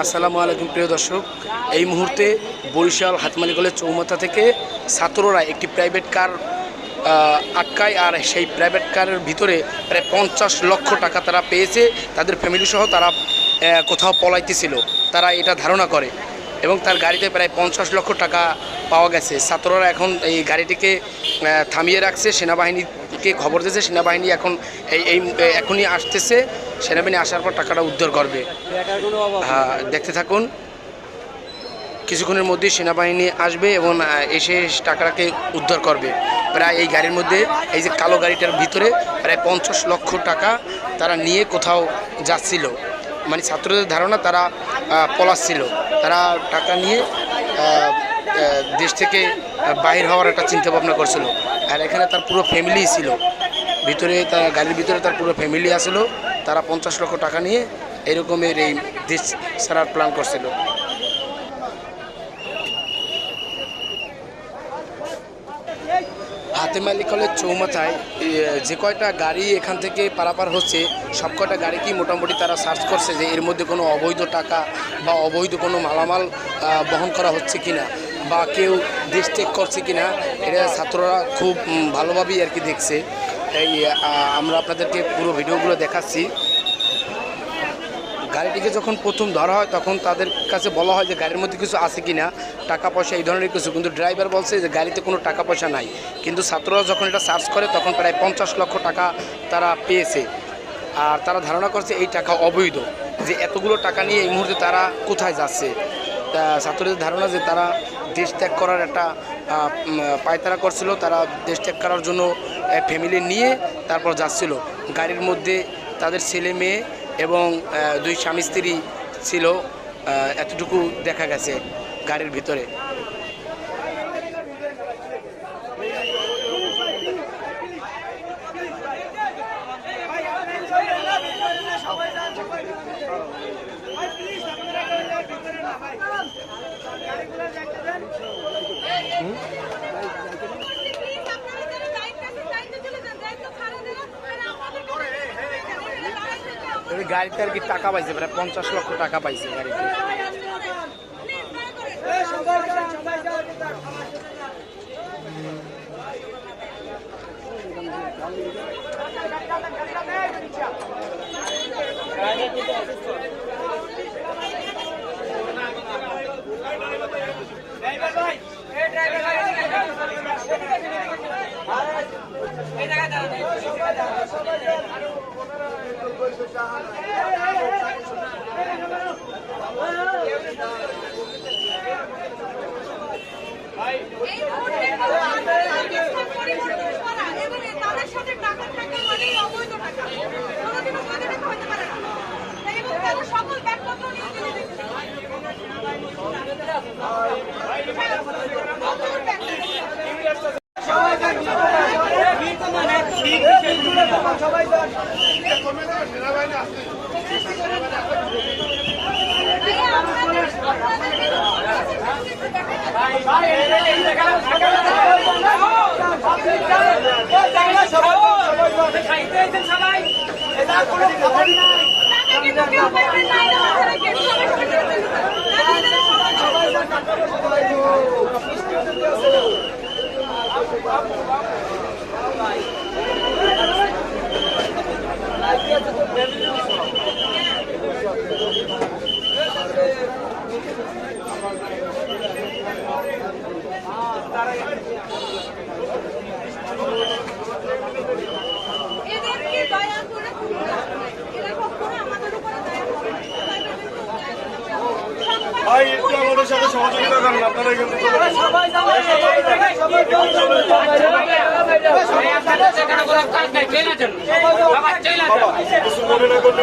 আসসালামু আলাইকুম প্রিয় দর্শক, এই মুহূর্তে বরিশাল হাতিমালি কলেজ চৌমাথা থেকে ছাত্ররা একটি প্রাইভেট কার আটকায়, আর সেই প্রাইভেট কারের ভিতরে প্রায় 50 লক্ষ টাকা তারা পেয়েছে। তাদের ফ্যামিলি সহ তারা কোথাও পলাইতেছিল, তারা এটা ধারণা করে এবং তার গাড়িতে প্রায় 50 লক্ষ টাকা পাওয়া গেছে। ছাত্ররা এখন এই গাড়িটিকে থামিয়ে রাখছে, সেনাবাহিনীকে খবর দিয়েছে। সেনাবাহিনী এখনই আসতেছে, সেনাবাহিনী আসার পর টাকাটা উদ্ধার করবে। হ্যাঁ, দেখতে থাকুন। কিছুক্ষণের মধ্যেই সেনাবাহিনী আসবে এবং এসে টাকাটাকে উদ্ধার করবে। প্রায় এই গাড়ির মধ্যে, এই যে কালো গাড়িটার ভিতরে প্রায় 50 লক্ষ টাকা তারা নিয়ে কোথাও যাচ্ছিল। মানে ছাত্রদের ধারণা তারা পলাচ্ছিল, তারা টাকা নিয়ে দেশ থেকে বাহির হওয়ার একটা চিন্তা ভাবনা করছিল। আর এখানে তার পুরো ফ্যামিলি ছিল ভিতরে, তার গাড়ির ভিতরে তার পুরো ফ্যামিলি আসলো। তারা 50 লক্ষ টাকা নিয়ে এরকমের এই দেশ ছাড়ার প্ল্যান করছিল। হাতিমালি কলেজ চৌমাথায় যে কয়টা গাড়ি এখান থেকে পারাপার হচ্ছে, সব কয়টা গাড়িকেই মোটামুটি তারা সার্চ করছে যে এর মধ্যে কোনো অবৈধ টাকা বা অবৈধ কোনো মালামাল বহন করা হচ্ছে কিনা, বা কেউ দেশ ত্যাগ করছে কিনা। এটা ছাত্ররা খুব ভালোভাবেই আর কি দেখছে। এই আমরা আপনাদেরকে পুরো ভিডিওগুলো দেখাচ্ছি। গাড়িটিকে যখন প্রথম ধরা হয় তখন তাদের কাছে বলা হয় যে গাড়ির মধ্যে কিছু আছে কিনা, টাকা পয়সা এই ধরনের কিছু, কিন্তু ড্রাইভার বলছে যে গাড়িতে কোনো টাকা পয়সা নাই। কিন্তু ছাত্ররা যখন এটা সার্চ করে তখন প্রায় 50 লক্ষ টাকা তারা পেয়েছে। আর তারা ধারণা করছে এই টাকা অবৈধ, যে এতগুলো টাকা নিয়ে এই মুহূর্তে তারা কোথায় যাচ্ছে। ছাত্রদের ধারণা যে তারা দেশ ত্যাগ করার একটা পায়তারা করছিল, তারা দেশ ত্যাগ করার জন্য ফ্যামিলি নিয়ে তারপর যাচ্ছিল। গাড়ির মধ্যে তাদের ছেলে মেয়ে এবং 2 স্বামী স্ত্রী ছিল, এতটুকু দেখা গেছে গাড়ির ভিতরে। গাড়িতে আর কি টাকা পাইছে, প্রায় 50 লক্ষ টাকা পাইছে গাড়িতে। ভাই একটু আমাদের সাথে সহযোগিতা করেন, আপনারা কিন্তু মনে না করলে